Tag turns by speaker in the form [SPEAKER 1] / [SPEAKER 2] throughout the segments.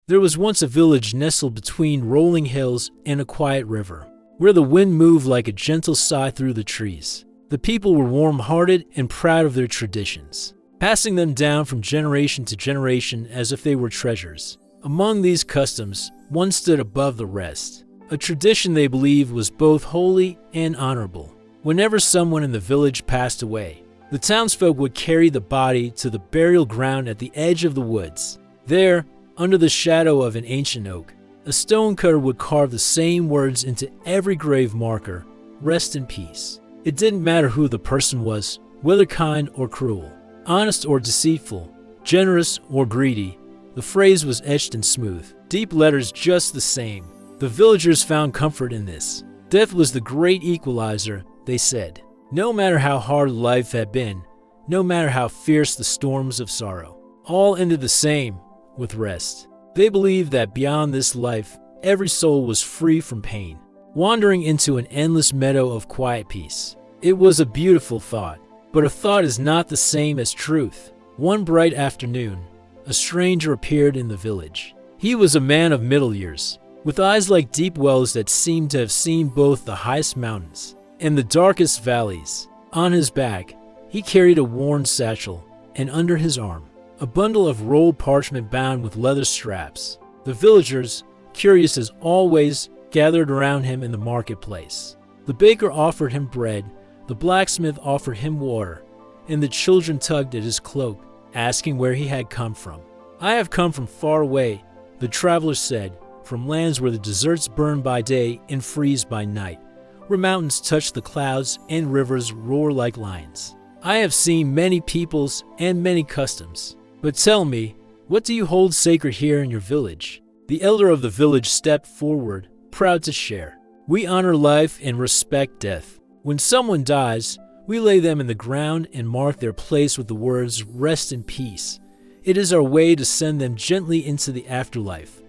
[SPEAKER 1] There was once a village nestled between rolling hills and a quiet river, where the wind moved like a gentle sigh through the trees. The people were warm-hearted and proud of their traditions, passing them down from generation to generation as if they were treasures. Among these customs, one stood above the rest, a tradition they believed was both holy and honorable. Whenever someone in the village passed away, the townsfolk would carry the body to the burial ground at the edge of the woods. There, under the shadow of an ancient oak, a stonecutter would carve the same words into every grave marker: "Rest in peace." It didn't matter who the person was, whether kind or cruel, honest or deceitful, generous or greedy. The phrase was etched in smooth, deep letters just the same. The villagers found comfort in this. Death was the great equalizer, they said. No matter how hard life had been, no matter how fierce the storms of sorrow, all ended the same, with rest. They believed that beyond this life, every soul was free from pain, wandering into an endless meadow of quiet peace. It was a beautiful thought, but a thought is not the same as truth. One bright afternoon, a stranger appeared in the village. He was a man of middle years, with eyes like deep wells that seemed to have seen both the highest mountains and the darkest valleys. On his back, he carried a worn satchel, and under his arm, a bundle of rolled parchment bound with leather straps. The villagers, curious as always, gathered around him in the marketplace. The baker offered him bread, the blacksmith offered him water, and the children tugged at his cloak, asking where he had come from. "I have come from far away," the traveler said, "from lands where the deserts burn by day and freeze by night, where mountains touch the clouds and rivers roar like lions. I have seen many peoples and many customs. But tell me, what do you hold sacred here in your village?" The elder of the village stepped forward, proud to share. "We honor life and respect death. When someone dies, we lay them in the ground and mark their place with the words, 'Rest in peace.' It is our way to send them gently into the afterlife."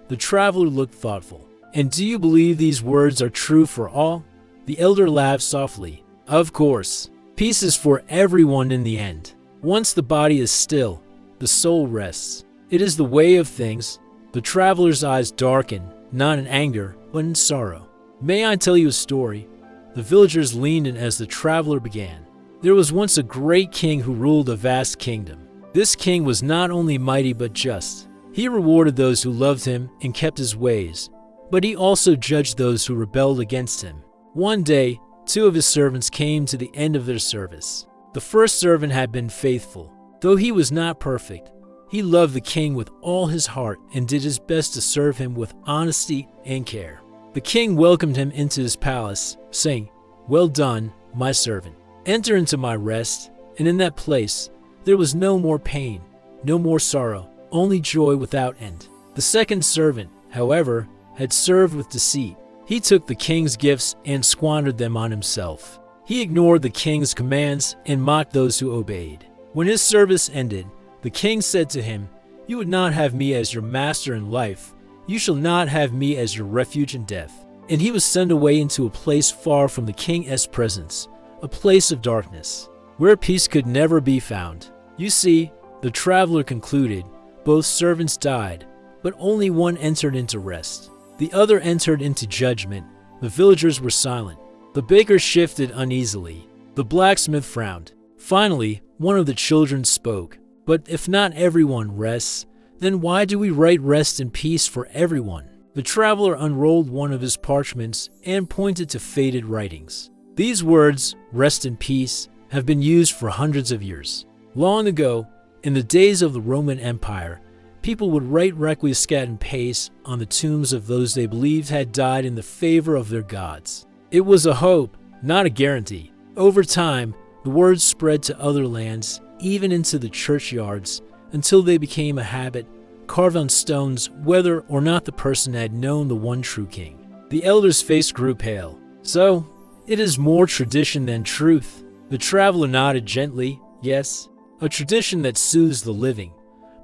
[SPEAKER 1] The traveler looked thoughtful. "And do you believe these words are true for all?" The elder laughed softly. "Of course. Peace is for everyone in the end. Once the body is still, the soul rests. It is the way of things." The traveler's eyes darkened, not in anger, but in sorrow. "May I tell you a story?" The villagers leaned in as the traveler began. "There was once a great king who ruled a vast kingdom. This king was not only mighty but just. He rewarded those who loved him and kept his ways, but he also judged those who rebelled against him. One day, 2 of his servants came to the end of their service. The first servant had been faithful. Though he was not perfect, he loved the king with all his heart and did his best to serve him with honesty and care. The king welcomed him into his palace, saying, 'Well done, my servant. Enter into my rest.' And in that place, there was no more pain, no more sorrow, only joy without end. The second servant, however, had served with deceit. He took the king's gifts and squandered them on himself. He ignored the king's commands and mocked those who obeyed. When his service ended, the king said to him, 'You would not have me as your master in life. You shall not have me as your refuge in death.' And he was sent away into a place far from the king's presence, a place of darkness, where peace could never be found. You see," the traveler concluded, "both servants died, but only one entered into rest. The other entered into judgment." The villagers were silent. The baker shifted uneasily. The blacksmith frowned. Finally, one of the children spoke. "But if not everyone rests, then why do we write rest and peace for everyone?" The traveler unrolled one of his parchments and pointed to faded writings. "These words, 'rest in peace,' have been used for hundreds of years. Long ago, in the days of the Roman Empire, people would write requiescat in pace on the tombs of those they believed had died in the favor of their gods. It was a hope, not a guarantee. Over time, the words spread to other lands, even into the churchyards, until they became a habit, carved on stones, whether or not the person had known the one true king." The elder's face grew pale. "So, it is more tradition than truth." The traveler nodded gently. "Yes, a tradition that soothes the living,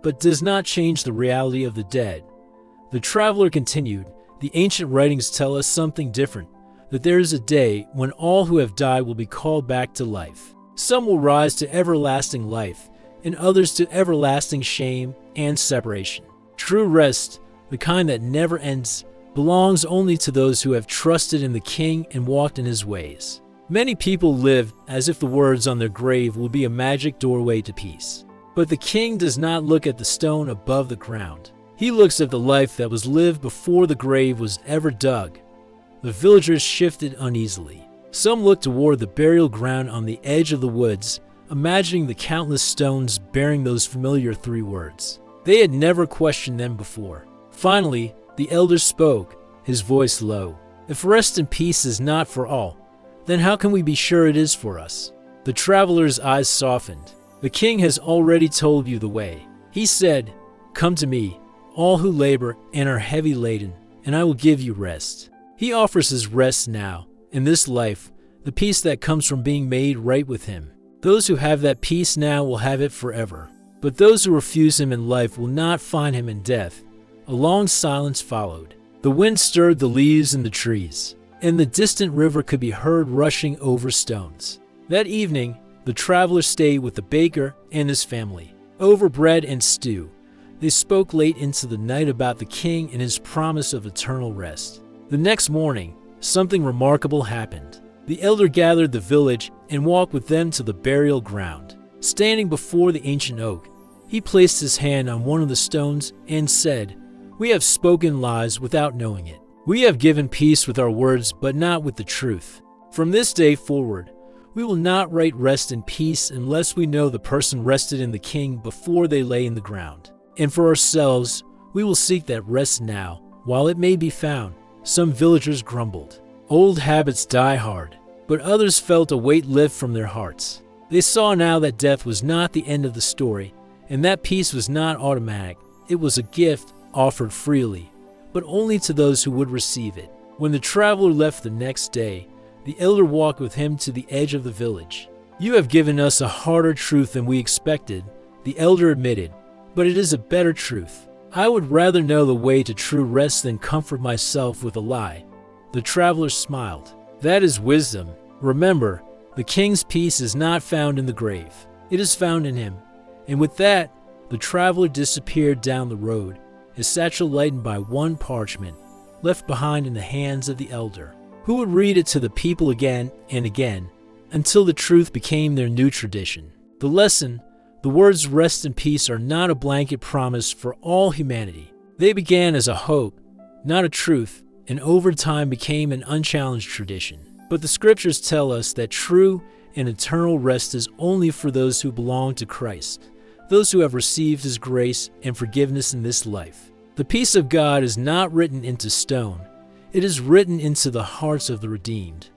[SPEAKER 1] but does not change the reality of the dead." The traveler continued, "The ancient writings tell us something different, that there is a day when all who have died will be called back to life. Some will rise to everlasting life, and others to everlasting shame and separation. True rest, the kind that never ends, belongs only to those who have trusted in the King and walked in his ways. Many people live as if the words on their grave will be a magic doorway to peace. But the King does not look at the stone above the ground. He looks at the life that was lived before the grave was ever dug. The villagers shifted uneasily. Some looked toward the burial ground on the edge of the woods, imagining the countless stones bearing those familiar 3 words. They had never questioned them before. Finally, the elder spoke, his voice low. "If rest and peace is not for all, then how can we be sure it is for us?" The traveler's eyes softened. "The King has already told you the way. He said, 'Come to me, all who labor and are heavy laden, and I will give you rest.' He offers his rest now, in this life, the peace that comes from being made right with him. Those who have that peace now will have it forever. But those who refuse him in life will not find him in death." A long silence followed. The wind stirred the leaves in the trees, and the distant river could be heard rushing over stones. That evening, the traveler stayed with the baker and his family. Over bread and stew, they spoke late into the night about the King and his promise of eternal rest. The next morning, something remarkable happened. The elder gathered the village and walked with them to the burial ground. Standing before the ancient oak, he placed his hand on one of the stones and said, "We have spoken lies without knowing it. We have given peace with our words, but not with the truth. From this day forward, we will not write rest and peace unless we know the person rested in the King before they lay in the ground. And for ourselves, we will seek that rest now, while it may be found." Some villagers grumbled. Old habits die hard, but others felt a weight lift from their hearts. They saw now that death was not the end of the story, and that peace was not automatic. It was a gift offered freely, but only to those who would receive it. When the traveler left the next day, the elder walked with him to the edge of the village. "You have given us a harder truth than we expected," the elder admitted, "but it is a better truth. I would rather know the way to true rest than comfort myself with a lie." The traveler smiled. "That is wisdom. Remember, the King's peace is not found in the grave. It is found in him." And with that, the traveler disappeared down the road, his satchel lightened by one parchment, left behind in the hands of the elder, who would read it to the people again and again, until the truth became their new tradition. The lesson: the words rest and peace are not a blanket promise for all humanity. They began as a hope, not a truth, and over time became an unchallenged tradition. But the scriptures tell us that true and eternal rest is only for those who belong to Christ, those who have received his grace and forgiveness in this life. The peace of God is not written into stone. It is written into the hearts of the redeemed.